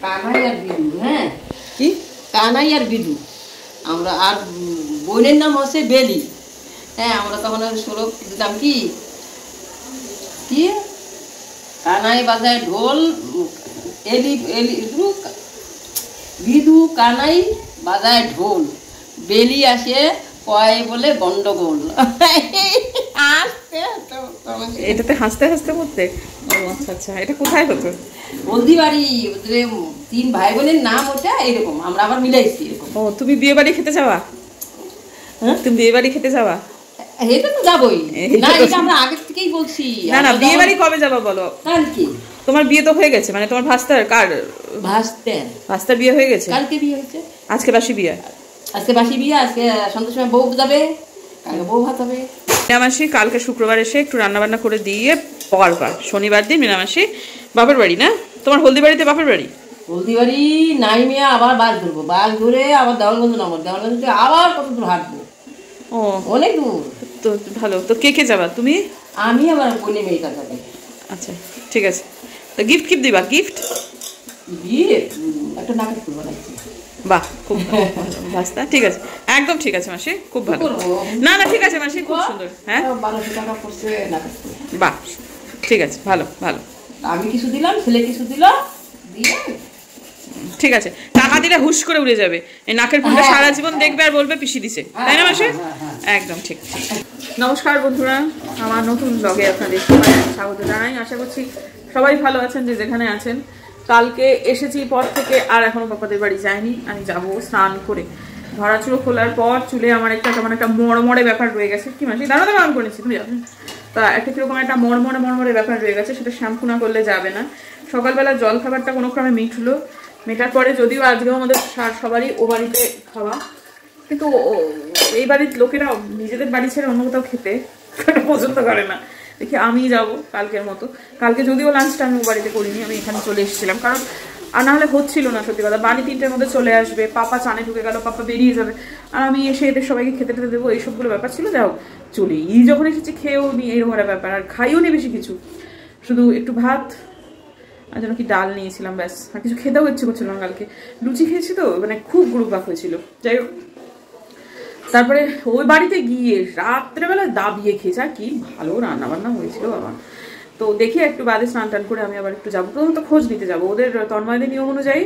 কানাই আর বিদু। হ্যাঁ, কি কানাই আর বিদু আমরা। আর বোনের নাম হচ্ছে বেলি। হ্যাঁ, আমরা তখন শ্লোক দিতাম কি কি কানাই বাজায় ঢোল, এলি এলি বিদু কানাই বাজায় ঢোল, বেলি আসে কয় বলে গন্ডগোল। এটাতে হাসতে হাসতে করতে? আচ্ছা আচ্ছা, এটা কোথায় হতো? হলদিবাড়ি। তিন ভাই বোনের নাম ওটা এরকম, আমরা আবার মিলাইছি এরকম। ও, তুমি বিয়ে বাড়ি খেতে যাওয়া? হ্যাঁ, তুমি বিয়ে বাড়ি খেতে যাওয়া? এটা তো যাবোই না, এটা আমরা আগে থেকেই বলছি। না না, বিয়ে বাড়ি কবে যাবা বলো? কালকে। তোমার বিয়ে তো হয়ে গেছে, মানে তোমার ভাস্তার কার? ভাস্তার বিয়ে হয়ে গেছে, কালকে বিয়ে হয়েছে। আজকে বাসি বিয়ে। আজকে বাসি বিয়ে, আজকে সন্ধ্যার সময় বউ যাবে, কালকে বউ ভাত হবে। মিনামাসি কালকে শুক্রবার এসে একটু রান্না বান্না করে দিয়ে পরবার শনিবার দিন মিনামাসি বাপের বাড়ি। না, তোমার হলদিবাড়িতে বাপের বাড়ি? হলদিবাড়ি নাই মিয়া, আবার বাস ধরবো, বাস ধরে আবার দেওয়ানগঞ্জ নামবো, দেওয়ানগঞ্জ থেকে আবার কত দূর হাঁটবো। ও, অনেক দূর। তো ভালো। তো কে কে যাবা? তুমি? আমি আমার বোনে মেয়েটা যাবে। আচ্ছা ঠিক আছে। তো গিফট কি দিবা? গিফট একটা নাকের ফুল বানাইছি। বাহ, খুব ভাস্তা। ঠিক আছে, একদম ঠিক আছে মাসি, খুব ভালো। না না, ঠিক আছে মাসি, খুব সুন্দর। হ্যাঁ, 1200 টাকা পড়ছে নাকের ফুল। বাহ, ঠিক আছে, ভালো ভালো। আমি কিছু দিলাম, ছেলে কিছু দিল, দিয়ে ঠিক আছে। টাকা দিলে হুশ করে উড়ে যাবে এই নাকের ফুলটা, সারা জীবন দেখবে আর বলবে পিসি দিছে, তাই না মাসি? একদম ঠিক। নমস্কার বন্ধুরা, আমার নতুন ব্লগে আপনাদের সবাই স্বাগত জানাই। আশা করছি সবাই ভালো আছেন যে যেখানে আছেন। কালকে এসেছি পর থেকে আর এখনো পাপাদের বাড়ি যাইনি। আমি যাব স্নান করে। ধরাচুরো খোলার পর চুলে আমার একটা কেমন একটা মড়মড়ে ব্যাপার রয়ে গেছে। কি মাসি, দাঁড়াতে বারণ করেছি, তুমি যাবে? তা একটা কিরকম একটা মড়মড়ে ব্যাপার রয়ে গেছে, সেটা শ্যাম্পু না করলে যাবে না। সকালবেলা জল খাবারটা কোনো ক্রমে মিটলো, মেটার পরে যদিও আজকেও আমাদের সবারই ও বাড়িতে খাওয়া, কিন্তু এই বাড়ির লোকেরা নিজেদের বাড়ি ছেড়ে অন্য কোথাও খেতে পছন্দ করে না। দেখি আমি যাব কালকের মতো। কালকে যদিও লাঞ্চটা আমি ও বাড়িতে করিনি, আমি এখানে চলে এসেছিলাম, কারণ আর নাহলে হচ্ছিল না সত্যি কথা। বাড়ি 3টের মধ্যে চলে আসবে, পাপা চানে ঢুকে গেল, পাপা বেরিয়ে যাবে, আর আমি এসে এদের সবাইকে খেতে টেতে দেবো, এইসবগুলো ব্যাপার ছিল। যাও, চলেই যখন এসেছি খেয়েও নি, এরকম একটা ব্যাপার। আর খাইও নি বেশি কিছু, শুধু একটু ভাত আর যেন কি ডাল নিয়েছিলাম, ব্যাস। আর কিছু খেতেও ইচ্ছে করছিল না। কালকে লুচি খেয়েছি তো, মানে খুব গ্রুপ হয়েছিল। যাই হোক, তারপরে ওই বাড়িতে গিয়ে রাত্রেবেলা দাবিয়ে খেয়েছে। আর কি ভালো রান্না বান্না হয়েছিল বাবা। তো দেখি একটু বাদে স্নান টান করে আমি আবার একটু যাবো। প্রথমত খোঁজ নিতে যাবো ওদের তন্ময়দের নিয়ম অনুযায়ী।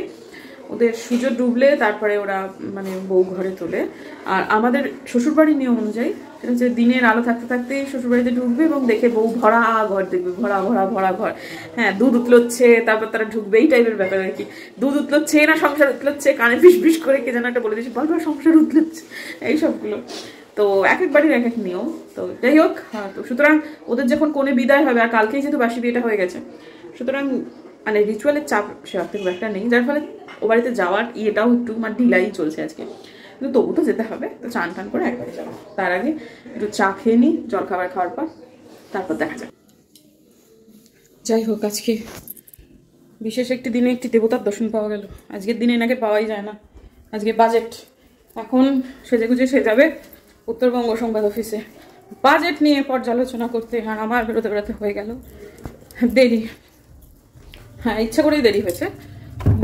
ওদের সূর্য ডুবলে তারপরে ওরা মানে বউ ঘরে তোলে। আর আমাদের শ্বশুরবাড়ির নিয়ম অনুযায়ী সেটা হচ্ছে দিনের আলো থাকতে থাকতেই শ্বশুরবাড়িতে ঢুকবে এবং দেখে বউ ভরা ঘর দেখবে, ভরা ভরা ভরা ঘর। হ্যাঁ, দুধ উতলোচ্ছে, তারপর তারা ঢুকবে, এই টাইপের ব্যাপার আর কি। দুধ উতলোচ্ছে না সংসার উতলোচ্ছে, কানে বিষ বিষ করে কে যেন একটা বলে দিয়েছে, বারবার সংসার উতলোচ্ছে, এইসবগুলো। তো এক এক বাড়ির এক এক নিয়ম। তো যাই হোক, তো সুতরাং ওদের যখন কোণে বিদায় হবে, আর কালকেই যেহেতু বাসি বিয়েটা হয়ে গেছে, সুতরাং মানে রিচুয়ালের চাপ সে অর্থে খুব একটা নেই, যার ফলে ও বাড়িতে যাওয়ার ইয়েটাও একটু মানে ঢিলাই চলছে আজকে। কিন্তু তবু তো যেতে হবে, তো চান টান করে একবারে যাবো। তার আগে একটু চা খেয়ে নিই, জল খাবার খাওয়ার পর, তারপর দেখা যাবে। যাই হোক, আজকে বিশেষ একটি দিনে একটি দেবতার দর্শন পাওয়া গেল। আজকের দিনে এনাকে পাওয়াই যায় না। আজকে বাজেট, এখন সেজেগুজে সে যাবে উত্তরবঙ্গ সংবাদ অফিসে বাজেট নিয়ে পর্যালোচনা করতে। আর আমার বেরোতে বেরোতে হয়ে গেল দেরি। হ্যাঁ, ইচ্ছা করেই দেরি হয়েছে,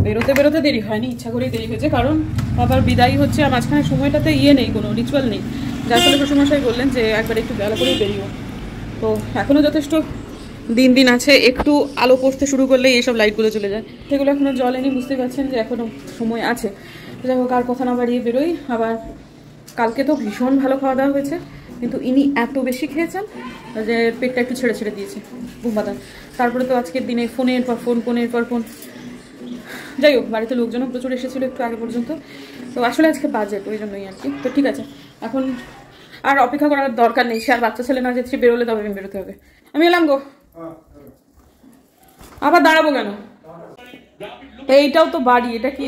বেরোতে বেরোতে দেরি হয়নি, ইচ্ছা করেই দেরি হয়েছে। কারণ আবার বিদায়ী হচ্ছে, আর মাঝখানে সময়টাতে নেই, কোনো রিচুয়াল নেই, যার ফলে শ্বশুরমশাই বললেন যে একবার একটু বেলা করেই বেরিও। তো এখনও যথেষ্ট দিন আছে, একটু আলো পড়তে শুরু করলে এইসব লাইটগুলো চলে যায়। সেগুলো এখনও জ্বলেনি, বুঝতে পারছেন যে এখনও সময় আছে। যাই হোক, আর কথা না বাড়িয়ে বেরোই। আবার কালকে তো ভীষণ ভালো খাওয়া দাওয়া হয়েছে, কিন্তু ইনি এত বেশি খেয়েছেন যে পেটটা একটু ছেড়ে ছেড়ে দিয়েছে, ঘুমাতাম। তারপরে তো আজকের দিনে ফোনের পর ফোন। যাই হোক, বাড়িতে লোকজনও প্রচুর এসেছিলো একটু আগে পর্যন্ত। তো আসলে আজকে বাজেট, ওই জন্যই আর কি। তো ঠিক আছে, এখন আর অপেক্ষা করার দরকার নেই। সে আর বাচ্চা ছেলে না যে সে বেরোলে তবে আমি বেরোতে হবে। আমি এলাম গো। আবার দাঁড়াবো কেন? এইটাও তো বাড়ি, এটা কি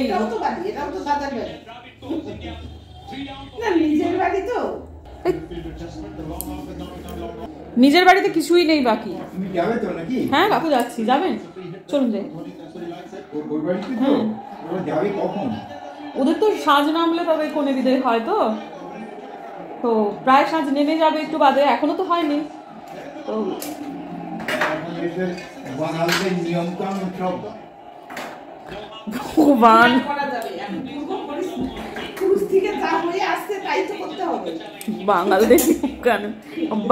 নিজের বাড়িতে কিছুই নেই বাকি। হ্যাঁ কাকু, যাচ্ছি। যাবেন? চলুন যাই। ওদের তো সাজ নামলে তবে কোনে বিদায় হয়, তো প্রায় সাজ নেমে যাবে একটু বাদে, এখনো তো হয়নি। তো ভগবান, বাঙালদের নিয়ম কানুন,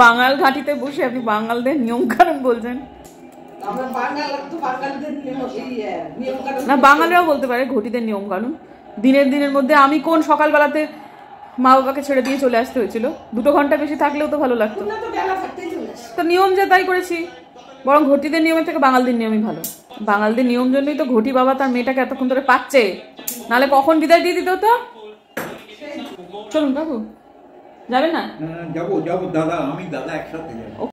বাঙাল ঘাটিতে বসে আপনি বাঙালদের নিয়ম কানুন বলছেন। না, বাঙালিরাও বলতে পারে ঘটিদের নিয়ম কানুন। দিনের মধ্যে আমি কোন সকালবেলাতে মা বাবাকে ছেড়ে দিয়ে চলে আসতে হয়েছিল, 2 ঘন্টা বেশি থাকলেও তো ভালো লাগতো। তো নিয়ম যে তাই করেছি, বরং ঘটিদের নিয়মের থেকে বাঙালদের নিয়মই ভালো। বাঙালদের নিয়ম জন্যই তো ঘটি বাবা তার মেয়েটাকে এতক্ষণ ধরে পাচ্ছে, নাহলে কখন বিদায় দিয়ে দিত। তো চলুন বাবু, যাবে না? যাবো দাদা, আমি দাদা একসাথে যাবো।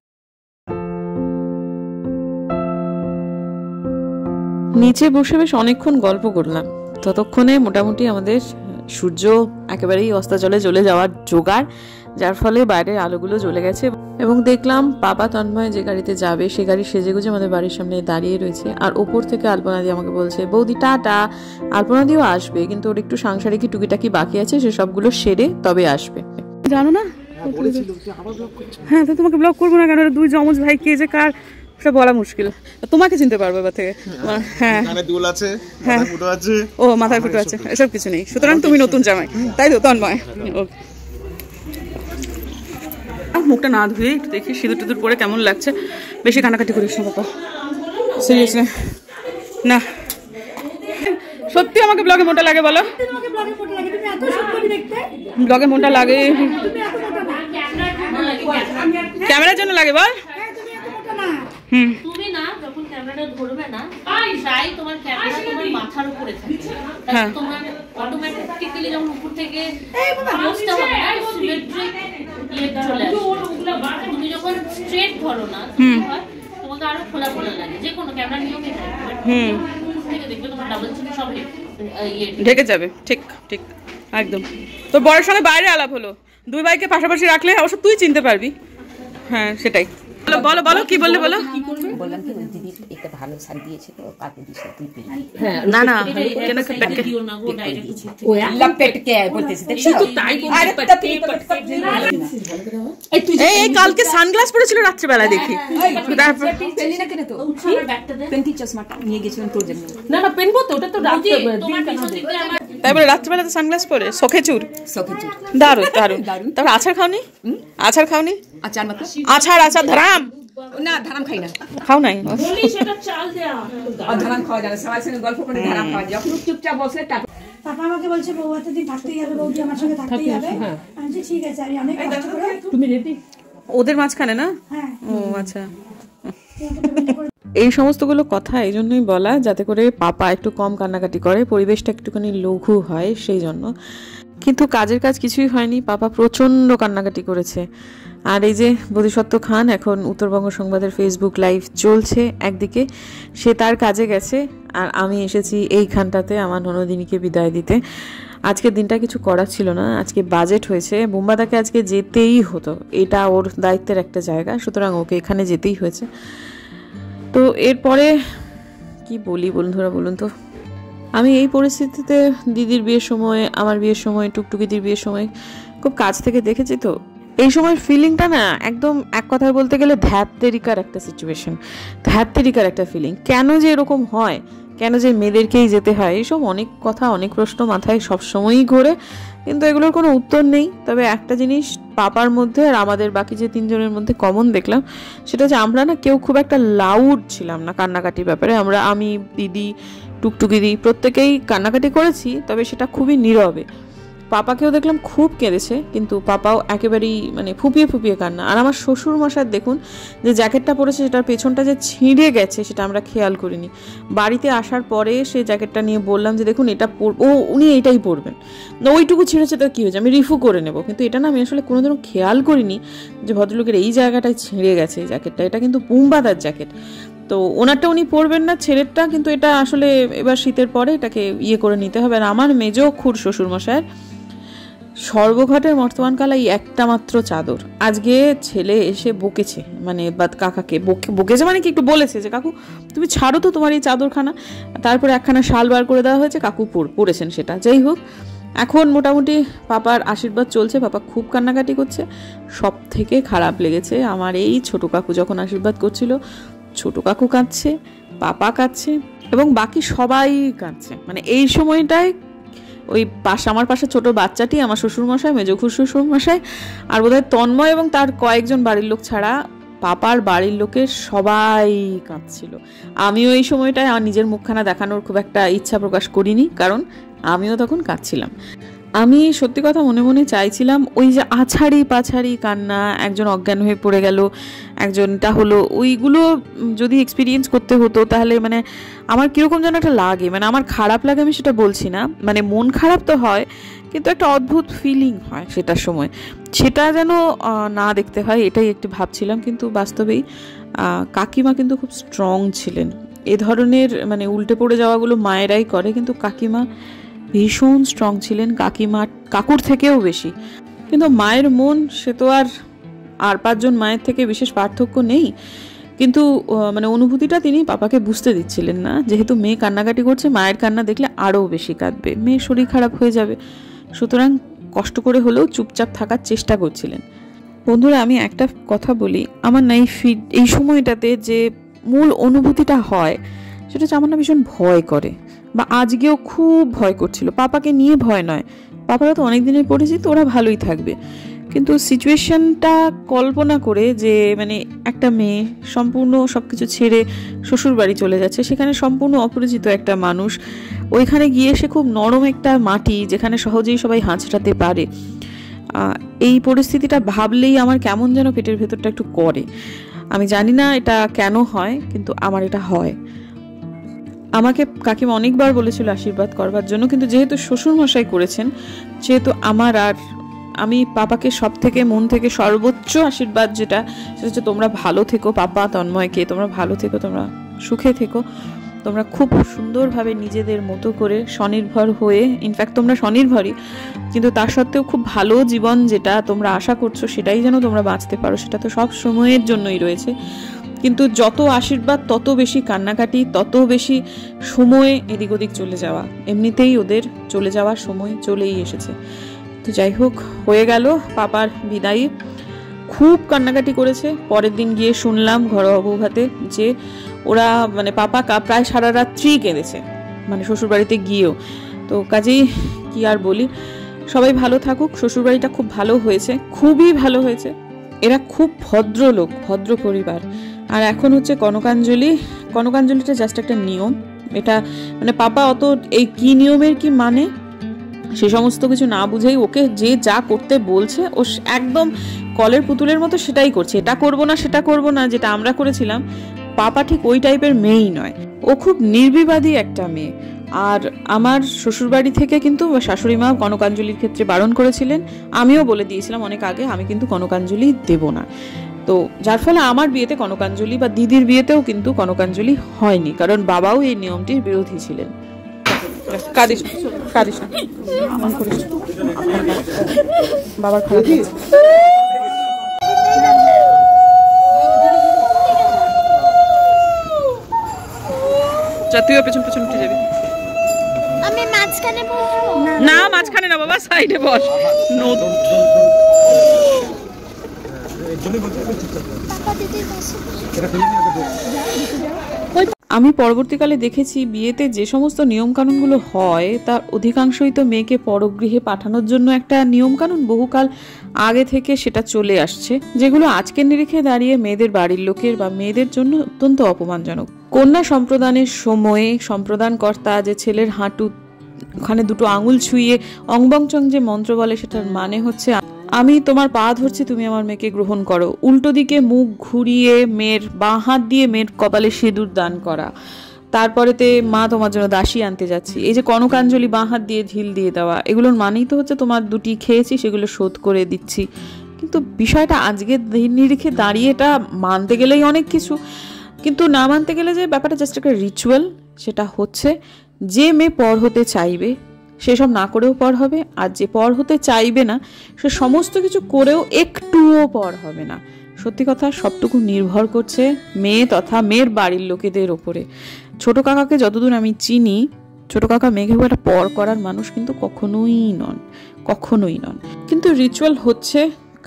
নিচে বসে বেশ অনেকক্ষণ গল্প করলাম। ততক্ষণে মোটামুটি আমাদের সূর্য একেবারেই অস্তাচলে চলে যাওয়ার জোগাড়, যার ফলে বাইরের আলোগুলো জ্বলে গেছে। এবং দেখলাম বাবা তন্ময় যে গাড়িতে যাবে সে গাড়ি সেজেগুজে আমাদের বাড়ির সামনে দাঁড়িয়ে রয়েছে। আর ওপর থেকে আলপনাদি আমাকে বলছে, বৌদি টাটা। আলপনাদিও আসবে, কিন্তু ওর একটু সাংসারিক টুকিটাকি বাকি আছে, সে সবগুলো সেরে তবে আসবে। জানো না? হ্যাঁ, তো তোমাকে ব্লগ করবো না কেন? 2 যমজ ভাই কে যে কার সেটা বলা মুশকিল। তোমাকে চিনতে পারবো এবার থেকে। হ্যাঁ, দুল আছে, মাথায় ফুটো আছে। ও, মাথায় ফুটো আছে, এসব কিছু নেই। সুতরাং তুমি নতুন জামাই, তাই তো তন্ময়? মুখটা না ধুয়ে একটু দেখি সিঁদুর টিঁদুর পরে কেমন লাগছে। বেশি কানাকাটি করিস না বাবা, সিরিয়াসলি না। সত্যি আমাকে ব্লগে মোটা লাগে বলো? ব্লগে মোটা লাগে, ক্যামেরার জন্য লাগে বল। তুমি না যখন ক্যামেরাটা ধরবে না, প্রায় তোমার ক্যামেরা তোমার মাথার উপরে থাকে, তোমার অটোমেটিক্যালি যখন উপর থেকে পোস্টটা হবে না, সিমেট্রিক চলে আসে। তুমি যখন স্ট্রেট ধরো না, তোমাকে আরো খোলা খোলা লাগে। যে কোনো ক্যামেরা নিয়মই থাকে, দেখবে তোমার ডাবল চিন সব ঢেকে যাবে। ঠিক ঠিক, একদম। তোর বরের সঙ্গে বাইরে আলাপ হলো, 2 ভাইকে পাশাপাশি রাখলে অবশ্য তুই চিনতে পারবি। হ্যাঁ, সেটাই। বলো বলো, কি বললে বলো? বললাম কি দিদি একটা ভালো শাড়ি দিয়েছে তো, পাতে দিছে তুই পেলি। না না, কেন পেটকে দিও না গো, ডাইরেক্ট ও লপেটকে বলতেছে, দেখছো তো? তাই এই কালকে সানগ্লাস পরেছিল রাত্রে বেলা দেখি। তারপর পেলি না কেন? তো পেন্টি চশমাটা নিয়ে গেছিলাম তোর জন্য। না না, পেনবো তো, ওটা তো রাতে তোমার পিছন দিকে আমার। তাই বলে রাত্রেবেলাতে সানগ্লাস পরে শখে চুর। দারুন দারুন। তারপর আচার খাওনি? আচার খাওনি? আচার মত আচার ধারাম না, ধারাম খাই না। খাও নাই? বলি সেটা চাল দেয়া। আর ধারাম খাওয়া যায় না, সবার সঙ্গে গল্প করে ধারাম খাওয়া যায়। যখন চুপচাপ বসে পাপা আমাকে বলছে বউ এতদিন থাকতেই হবে, বউটি আমার সঙ্গে থাকতেই হবে। আমি বলছি ঠিক আছে, আমি অনেক কষ্ট করে। তুমি রেডি? ওদের মাঝখানে না? হ্যাঁ। ও আচ্ছা। এই সমস্তগুলো কথা এই জন্যই বলা, যাতে করে পাপা একটু কম কান্নাকাটি করে, পরিবেশটা একটুখানি লঘু হয় সেই জন্য। কিন্তু কাজের কাজ কিছুই হয়নি, পাপা প্রচণ্ড কান্নাকাটি করেছে। আর এই যে বোধিসত্ত্ব খান এখন উত্তরবঙ্গ সংবাদের ফেসবুক লাইভ চলছে, একদিকে সে তার কাজে গেছে, আর আমি এসেছি এইখানটাতে আমার ননদিনীকে বিদায় দিতে। আজকের দিনটা কিছু করার ছিল না, আজকে বাজেট হয়েছে, বোম্বাদাকে আজকে যেতেই হতো, এটা ওর দায়িত্বের একটা জায়গা, সুতরাং ওকে এখানে যেতেই হয়েছে। তো এরপরে কি বলি বন্ধুরা বলুন তো? আমি এই পরিস্থিতিতে দিদির বিয়ের সময়, আমার বিয়ের সময়, টুকটুকিদির বিয়ের সময় খুব কাছ থেকে দেখেছি। তো এই সময় ফিলিংটা না একদম এক কথায় বলতে গেলে ধ্যাত্তেরিকার একটা সিচুয়েশন, ধ্যাত্তেরিকার একটা ফিলিং। কেন যে এরকম হয়, কেন যে মেয়েদেরকেই যেতে হয়, এইসব অনেক কথা, অনেক প্রশ্ন মাথায় সবসময়ই ঘোরে, কিন্তু এগুলোর কোনো উত্তর নেই। তবে একটা জিনিস পাপার মধ্যে আর আমাদের বাকি যে 3 জনের মধ্যে কমন দেখলাম, সেটা যে আমরা না কেউ খুব একটা লাউড ছিলাম না কান্নাকাটির ব্যাপারে। আমি, দিদি, টুকটুকিদি প্রত্যেকেই কান্নাকাটি করেছি, তবে সেটা খুবই নীরবে। পাপাকেও দেখলাম খুব কেঁদেছে, কিন্তু পাপাও একেবারেই মানে ফুপিয়ে ফুপিয়ে কান্না। আর আমার শ্বশুর মশাই দেখুন যে জ্যাকেটটা পরেছে, সেটার পেছনটা যে ছিঁড়ে গেছে সেটা আমরা খেয়াল করিনি। বাড়িতে আসার পরে সেই জ্যাকেটটা নিয়ে বললাম যে দেখুন এটা উনি এইটাই পরবেন, ওইটুকু ছিঁড়েছে তো কী হয়েছে, আমি রিফু করে নেব। কিন্তু এটা না আমি আসলে কোনোদিনও খেয়াল করিনি যে ভদ্রলোকের এই জায়গাটায় ছিঁড়ে গেছে এই জ্যাকেটটা। এটা কিন্তু বুম্বাদার জ্যাকেট, তো ওনারটা উনি পরবেন না, ছেলেরটা, কিন্তু এটা আসলে এবার শীতের পরে এটাকে করে নিতে হবে। আর আমার মেজো খুর শ্বশুরমশাইয়ের সর্বঘটের বর্তমানকাল এই একটা মাত্র চাদর। আজকে ছেলে এসে বকেছে, মানে কাকাকে বকেছে মানে কি একটু বলেছে যে কাকু তুমি ছাড়ো তো তোমার এই চাদরখানা। তারপরে একখানা শাল বার করে দেওয়া হয়েছে, কাকু পরেছেন সেটা। যাই হোক, এখন মোটামুটি পাপার আশীর্বাদ চলছে, পাপা খুব কান্নাকাটি করছে। সব থেকে খারাপ লেগেছে আমার এই ছোট কাকু যখন আশীর্বাদ করছিল, ছোট কাকু কাঁদছে, পাপা কাঁদছে, এবং বাকি সবাই কাঁদছে। মানে এই সময়টায় ওই আমার পাশে ছোট বাচ্চাটি, আমার শ্বশুরমশাই, মেজ শ্বশুরমশাই আর বোধহয় তন্ময় এবং তার কয়েকজন বাড়ির লোক ছাড়া পাপার বাড়ির লোকের সবাই কাঁদছিল। আমিও এই সময়টায় আমার নিজের মুখখানা দেখানোর খুব একটা ইচ্ছা প্রকাশ করিনি, কারণ আমিও তখন কাঁদছিলাম। আমি সত্যি কথা মনে মনে চাইছিলাম ওই যে আছাড়ি পাছাড়ি কান্না, একজন অজ্ঞান হয়ে পড়ে গেল, একজনটা হলো, ওইগুলো যদি এক্সপিরিয়েন্স করতে হতো তাহলে মানে আমার কীরকম যেন একটা লাগে। মানে আমার খারাপ লাগে, আমি সেটা বলছি না, মানে মন খারাপ তো হয়, কিন্তু একটা অদ্ভুত ফিলিং হয় সেটার সময়, সেটা যেন না দেখতে হয়, এটাই একটু ভাবছিলাম। কিন্তু বাস্তবেই কাকিমা কিন্তু খুব স্ট্রং ছিলেন। এ ধরনের মানে উল্টে পড়ে যাওয়াগুলো মায়েরাই করে, কিন্তু কাকিমা ভীষণ স্ট্রং ছিলেন, কাকুর থেকেও বেশি। কিন্তু মায়ের মন, সে তো আর 5 জন মায়ের থেকে বিশেষ পার্থক্য নেই, কিন্তু মানে অনুভূতিটা তিনি পাপাকে বুঝতে দিচ্ছিলেন না। যেহেতু মেয়ে কান্নাকাটি করছে, মায়ের কান্না দেখলে আরও বেশি কাঁদবে, মেয়ের শরীর খারাপ হয়ে যাবে, সুতরাং কষ্ট করে হলেও চুপচাপ থাকার চেষ্টা করছিলেন। বন্ধুরা, আমি একটা কথা বলি, আমার না এই সময়টাতে যে মূল অনুভূতিটা হয় সেটা হচ্ছে আমার না ভীষণ ভয় করে, বা আজকেও খুব ভয় করছিল। পাপাকে নিয়ে ভয় নয়, পাপারা তো অনেক দিনের পরিচিত, ওরা ভালোই থাকবে, কিন্তু সিচুয়েশনটা কল্পনা করে যে মানে একটা মেয়ে সম্পূর্ণ সব কিছু ছেড়ে শ্বশুর বাড়ি চলে যাচ্ছে, সেখানে সম্পূর্ণ অপরিচিত একটা মানুষ, ওইখানে গিয়ে সে খুব নরম একটা মাটি যেখানে সহজেই সবাই হাঁচড়াতে পারে, এই পরিস্থিতিটা ভাবলেই আমার কেমন যেন পেটের ভেতরটা একটু করে। আমি জানি না এটা কেন হয়, কিন্তু আমার এটা হয়। আমাকে কাকিমা অনেকবার বলেছিল আশীর্বাদ করবার জন্য, কিন্তু যেহেতু শ্বশুরমশাই করেছেন, যেহেতু আমি পাপাকে সব থেকে মন থেকে সর্বোচ্চ আশীর্বাদ যেটা, সেটা হচ্ছে তোমরা ভালো থেকো, পাপা তন্ময়কে তোমরা ভালো থেকো, তোমরা সুখে থেকো, তোমরা খুব সুন্দরভাবে নিজেদের মতো করে স্বনির্ভর হয়ে, ইনফ্যাক্ট তোমরা স্বনির্ভরই, কিন্তু তার সত্ত্বেও খুব ভালো জীবন যেটা তোমরা আশা করছো সেটাই যেন তোমরা বাঁচতে পারো, সেটা তো সব সময়ের জন্যই রয়েছে। কিন্তু যত আশীর্বাদ তত বেশি কান্নাকাটি, তত বেশি সময় এদিক ওদিক চলে যাওয়া, এমনিতেই ওদের চলে যাওয়ার সময় চলেই এসেছে। তো যাই হোক, হয়ে গেল পাপার বিদায়ী। খুব কান্নাকাটি করেছে। পরের দিন গিয়ে শুনলাম ঘরোয়া বৌভাতে যে ওরা মানে পাপা প্রায় সারা রাত্রি কেঁদেছে, মানে শ্বশুরবাড়িতে গিয়েও। তো কাজেই কি আর বলি, সবাই ভালো থাকুক। শ্বশুরবাড়িটা খুব ভালো হয়েছে, খুবই ভালো হয়েছে, এরা খুব ভদ্র লোক, ভদ্র পরিবার। আর এখন হচ্ছে কনকাঞ্জলিটা জাস্ট একটা নিয়ম, এটা মানে পাপা অত এই কি নিয়মের কি মানে সে সমস্ত কিছু না বুঝেই ওকে যে যা করতে বলছে ও একদম কলের পুতুলের মতো সেটাই করছে। এটা করব না সেটা করব না, যেটা আমরা করেছিলাম। পাপা ঠিক ওই টাইপের মেয়েই নয়, ও খুব নির্বিবাদী একটা মেয়ে। আর আমার শ্বশুরবাড়ি থেকে কিন্তু শাশুড়ি মা কনকাঞ্জলির ক্ষেত্রে বারণ করেছিলেন, আমিও বলে দিয়েছিলাম অনেক আগে আমি কিন্তু কনকাঞ্জলি দেব না। তো যার ফলে আমার বিয়েতে কনকাঞ্জলি বা দিদির বিয়েতেও কিন্তু কনকাঞ্জলি হয়নি, কারণ বাবাও এই নিয়মটির বিরোধী ছিলেন। কাঁদিস না, মন করিস না, বাবার খারাপ লাগছে। তুইও পেছন পেছন উঠে যাবি। আমি মাঝখানে বসবো না, মাঝখানে না বাবা, সাইডে বস। আমি পরবর্তীকালে দেখেছি বিয়েতে যে সমস্ত নিয়মকানুনগুলো হয় তার অধিকাংশই তো মেয়েকে পরগৃহে পাঠানোর জন্য একটা নিয়মকানুন বহুকাল আগে থেকে সেটা চলে আসছে, যেগুলো আজকের নিরিখে দাঁড়িয়ে মেয়েদের বাড়ির লোকের বা মেয়েদের জন্য অত্যন্ত অপমানজনক। কন্যা সম্প্রদানের সময়ে সম্প্রদানকর্তা যে ছেলের হাঁটু ওখানে 2 আঙুল ছুঁয়ে অংবংচং যে মন্ত্র বলে, সেটার মানে হচ্ছে আমি তোমার পা ধরছি, তুমি আমার মেয়েকে গ্রহণ করো। উল্টো দিকে মুখ ঘুরিয়ে মেয়ের বাঁ হাত দিয়ে মেয়ের কপালে সিঁদুর দান করা, তারপরেতে মা তোমার জন্য দাসী আনতে যাচ্ছি, এই যে কনকাঞ্জলি বাঁ হাত দিয়ে ঢিল দিয়ে দেওয়া, এগুলোর মানেই তো হচ্ছে তোমার 2টি খেয়েছি সেগুলো শোধ করে দিচ্ছি। কিন্তু বিষয়টা আজকের নিরিখে দাঁড়িয়ে এটা মানতে গেলেই অনেক কিছু, কিন্তু না মানতে গেলে যে ব্যাপারটা জাস্ট একটা রিচুয়াল, সেটা হচ্ছে যে মেয়ে পর হতে চাইবে সেসব না করেও পর হবে, আর যে পর হতে চাইবে না সে সমস্ত কিছু করেও একটুও পর হবে না। সত্যি কথা, সবটুকু নির্ভর করছে মেয়ে তথা মেয়ের বাড়ির লোকেদের ওপরে। ছোট কাকাকে যতদূর আমি চিনি, ছোট কাকা মেয়েকে খুব একটা পর করার মানুষ কিন্তু কখনোই নন। কিন্তু রিচুয়াল হচ্ছে,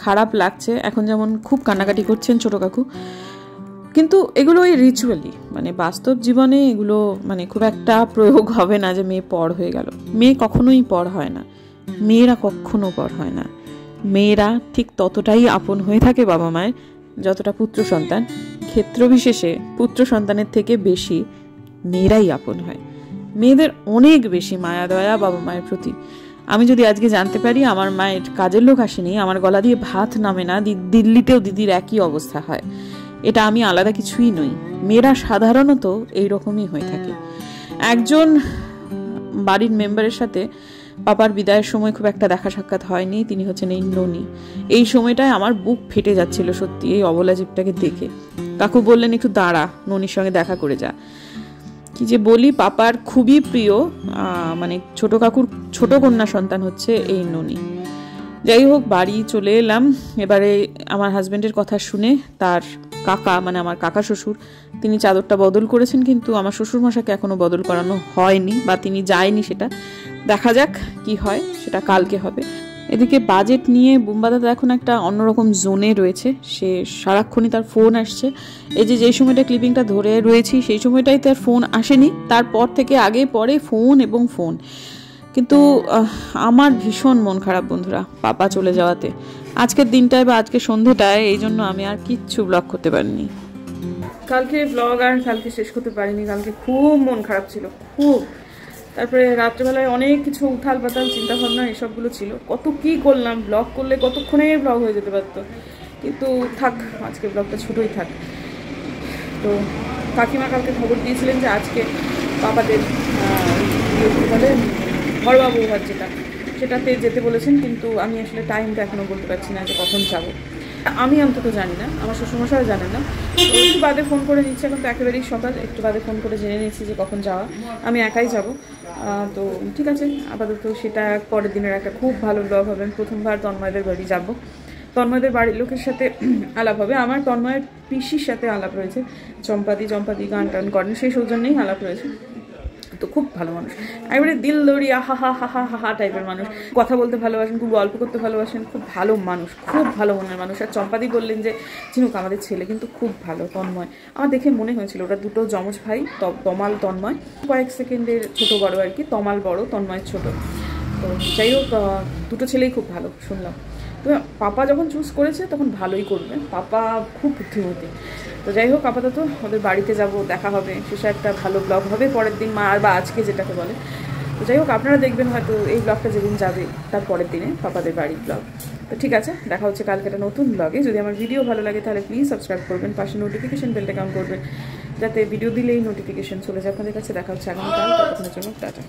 খারাপ লাগছে। এখন যেমন খুব কান্নাকাটি করছেন ছোট কাকু, কিন্তু এগুলো ওই রিচুয়ালি, মানে বাস্তব জীবনে এগুলো মানে খুব একটা প্রয়োগ হবে না যে মেয়ে পর হয়ে গেল। মেয়ে কখনোই পর হয় না, মেয়েরা কখনো পর হয় না। মেয়েরা ঠিক ততটাই আপন হয়ে থাকে বাবা মায়ের যতটা পুত্র সন্তান। ক্ষেত্র বিশেষে পুত্র সন্তানের থেকে বেশি মেয়েরাই আপন হয়। মেয়েদের অনেক বেশি মায়া দয়া বাবা মায়ের প্রতি। আমি যদি আজকে জানতে পারি আমার মায়ের কাজের লোক আসেনি, আমার গলা দিয়ে ভাত নামে না, দিল্লিতেও দিদির একই অবস্থা হয়, এটা আমি আলাদা কিছুই নই। মেয়েরা সাধারণত এইরকমই হয়ে থাকে। একজন বাড়ির মেম্বারের সাথে পাপার বিদায়ের সময় খুব একটা দেখা সাক্ষাৎ হয়নি, তিনি হচ্ছেন এই ননি। এই সময়টায় আমার বুক ফেটে যাচ্ছিল সত্যি এই অবলা জীবটাকে দেখে। কাকু বললেন একটু দাঁড়া, ননির সঙ্গে দেখা করে যা। কি যে বলি, পাপার খুবই প্রিয় মানে ছোট কাকুর ছোট কন্যা সন্তান হচ্ছে এই ননি। যাই হোক, বাড়ি চলে এলাম। এবারে আমার হাজবেন্ডের কথা শুনে তার কাকা, মানে আমার কাকা শ্বশুর, তিনি চাদরটা বদল করেছেন, কিন্তু আমার শ্বশুরমশাকে এখনো বদল করানো হয়নি বা তিনি যায়নি। সেটা দেখা যাক কি হয়, সেটা কালকে হবে। এদিকে বাজেট নিয়ে বুম্বা দাদা এখন একটা অন্যরকম জোনে রয়েছে। সে সারাক্ষণই তার ফোন আসছে। এই যে যেই সময়টা ক্লিপিংটা ধরে রয়েছি সেই সময়টাই তার ফোন আসেনি, তারপর থেকে আগে পরে ফোন এবং ফোন। কিন্তু আমার ভীষণ মন খারাপ বন্ধুরা পাপা চলে যাওয়াতে। আজকের দিনটায় বা আজকের সন্ধ্যেটায় এই জন্য আমি আর কিচ্ছু ব্লগ করতে পারিনি। কালকে ব্লগ আর কালকে শেষ করতে পারিনি। কালকে খুব মন খারাপ ছিল, খুব। তারপরে রাত্রেবেলায় অনেক কিছু উথাল পাতাল চিন্তাভাবনা এসবগুলো ছিল। কত কি করলাম, ব্লগ করলে কতক্ষণে ব্লগ হয়ে যেতে পারতো, কিন্তু থাক, আজকে ব্লগটা ছোটোই থাক। তো কাকিমা কালকে খবর দিয়েছিলেন যে আজকে পাপাদের বলে ঘরোয়া বৌভাত সেটাতে যেতে বলেছেন, কিন্তু আমি আসলে টাইমটা এখনও বলতে পারছি না যে কখন যাব। আমি অন্তত জানি না, আমার শ্বশুরমশাইও জানেন না। একটু বাদে ফোন করে নিচ্ছি, এখন তো একেবারেই সকাল, একটু বাদে ফোন করে জেনে নিচ্ছি যে কখন যাওয়া। আমি একাই যাব। তো ঠিক আছে, আপাতত সেটা পরের দিনের একটা খুব ভালো ব্লগ হবে। আমি প্রথমবার তন্ময়দের বাড়ি যাব, তন্ময়দের বাড়ির লোকের সাথে আলাপ হবে। আমার তন্ময়ের পিসির সাথে আলাপ রয়েছে, চম্পাদি গান টান করেন, সেই সৌজন্যেই আলাপ রয়েছে। তো খুব ভালো মানুষ, একেবারে দিল দড়িয়া হা হা হা হা হা টাইপের মানুষ। কথা বলতে ভালোবাসেন, খুব গল্প করতে ভালোবাসেন, খুব ভালো মানুষ, খুব ভালো মনের মানুষ। আর চম্পাদি বললেন যে চিনুক আমাদের ছেলে কিন্তু খুব ভালো, তন্ময়। আমার দেখে মনে হয়েছিল ওরা দুটো যমজ ভাই, তমাল তন্ময়, কয়েক সেকেন্ডের ছোট বড় আর কি, তমাল বড় তন্ময় ছোট। তো যাই হোক, দুটো ছেলেই খুব ভালো শুনলাম। তো পাপা যখন চুজ করেছে তখন ভালোই করবে, পাপা খুব বুদ্ধিমতী। তো যাই হোক, আপাতত ওদের বাড়িতে যাব, দেখা হবে, শেষে একটা ভালো ব্লগ হবে পরের দিন, বা আজকে যেটাকে বলে। তো যাই হোক, আপনারা দেখবেন হয়তো এই ব্লগটা যেদিন যাবে তার পরের দিনে পাপাদের বাড়ির ব্লগ। তো ঠিক আছে, দেখা হচ্ছে কালকে একটা নতুন ব্লগে। যদি আমার ভিডিও ভালো লাগে তাহলে প্লিজ সাবস্ক্রাইব করবেন, পাশে নোটিফিকেশন বেলটা অন করবেন, যাতে ভিডিও দিলেই নোটিফিকেশন চলে যায় আপনাদের কাছে। দেখা হচ্ছে আগামীকাল, ততক্ষণের জন্য টাটা।